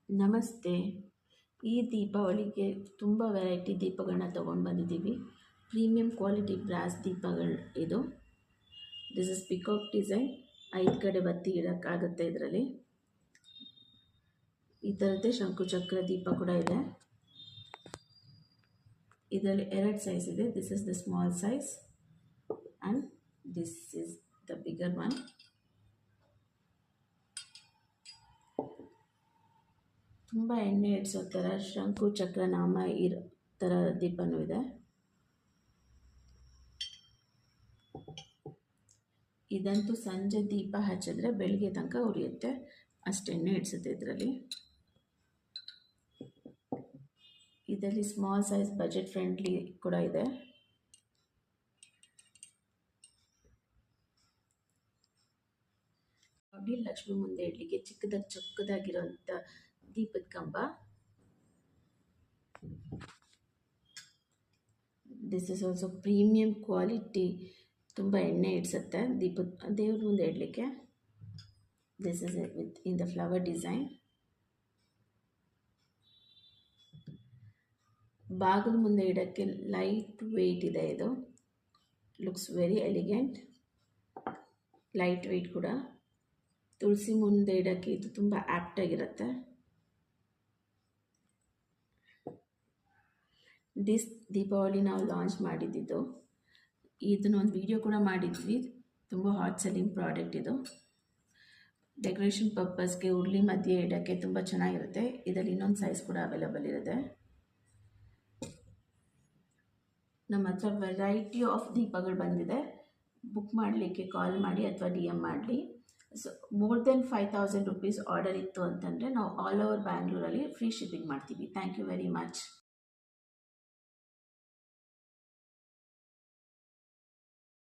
ನಮಸ್ತೆ. ಈ ದೀಪಾವಳಿಗೆ ತುಂಬ ವೆರೈಟಿ ದೀಪಗಳನ್ನ ತೊಗೊಂಡು ಬಂದಿದ್ದೀವಿ. ಪ್ರೀಮಿಯಂ ಕ್ವಾಲಿಟಿ ಬ್ರಾಸ್ ದೀಪಗಳು ಇದು. This is peacock design. 5 ಕಡೆ ಬತ್ತಿ ಇಡೋಕ್ಕಾಗುತ್ತೆ ಇದರಲ್ಲಿ. ಈ ಥರದ್ದೇ ಶಂಕುಚಕ್ರ ದೀಪ ಕೂಡ ಇದೆ. ಇದರಲ್ಲಿ 2 ಸೈಜ್ ಇದೆ. This is the small size and this is the bigger one. ತುಂಬ ಎಣ್ಣೆ ಇಡಿಸೋ ಥರ ಶಂಕು ಚಕ್ರ ನಾಮ ಇರೋ ಥರ ದೀಪನೂ ಇದೆ. ಇದಂತೂ ಸಂಜೆ ದೀಪ ಹಚ್ಚಿದ್ರೆ ಬೆಳಗ್ಗೆ ತನಕ ಉರಿಯುತ್ತೆ, ಅಷ್ಟು ಎಣ್ಣೆ ಇಡಿಸುತ್ತೆ ಇದರಲ್ಲಿ. ಇದರಲ್ಲಿ ಸ್ಮಾಲ್ ಸೈಜ್ ಬಜೆಟ್ ಫ್ರೆಂಡ್ಲಿ ಕೂಡ ಇದೆ. ನೋಡಿ, ಲಕ್ಷ್ಮಿ ಮುಂದೆ ಇಡಲಿಕ್ಕೆ ಚಿಕ್ಕದಾಗಿರೋಂಥ ದೀಪದ ಕಂಬ. This is also premium quality. ತುಂಬ ಎಣ್ಣೆ ಇಡಿಸುತ್ತೆ ದೇವ್ರ ಮುಂದೆ ಇಡಲಿಕ್ಕೆ. This is with in the flower design. ಬಾಗಿಲು ಮುಂದೆ ಇಡೋಕ್ಕೆ ಲೈಟ್ ವೆಯ್ಟ್ ಇದೆ ಇದು. Looks very elegant, light weight ಕೂಡ. ತುಳಸಿ ಮುಂದೆ ಇಡೋಕ್ಕೆ ಇದು ತುಂಬ ಆ್ಯಪ್ಟಾಗಿರುತ್ತೆ. ದಿಸ್ ದೀಪಾವಳಿ ನಾವು ಲಾಂಚ್ ಮಾಡಿದ್ದು. ಇದನ್ನೊಂದು ವಿಡಿಯೋ ಕೂಡ ಮಾಡಿದ್ವಿ. ತುಂಬ ಹಾಟ್ ಸೆಲ್ಲಿಂಗ್ ಪ್ರಾಡಕ್ಟ್ ಇದು. ಡೆಕೋರೇಷನ್ ಪರ್ಪಸ್ಗೆ ಉರುಳಿ ಮಧ್ಯೆ ಇಡೋಕ್ಕೆ ತುಂಬ ಚೆನ್ನಾಗಿರುತ್ತೆ. ಇದರಲ್ಲಿ ಇನ್ನೊಂದು ಸೈಜ್ ಕೂಡ ಅವೈಲಬಲ್ ಇರುತ್ತೆ. ನಮ್ಮ ಹತ್ರ ವೆರೈಟಿ ಆಫ್ ದೀಪಗಳು ಬಂದಿದೆ. ಬುಕ್ ಮಾಡಲಿಕ್ಕೆ ಕಾಲ್ ಮಾಡಿ ಅಥವಾ DM ಮಾಡಲಿ. So more than 5000 rupees order ಇತ್ತು ಅಂತಂದರೆ ನಾವು ಆಲ್ ಓವರ್ ಬ್ಯಾಂಗ್ಳೂರಲ್ಲಿ ಫ್ರೀ ಶಿಪ್ಪಿಂಗ್ ಮಾಡ್ತೀವಿ. Thank you very much.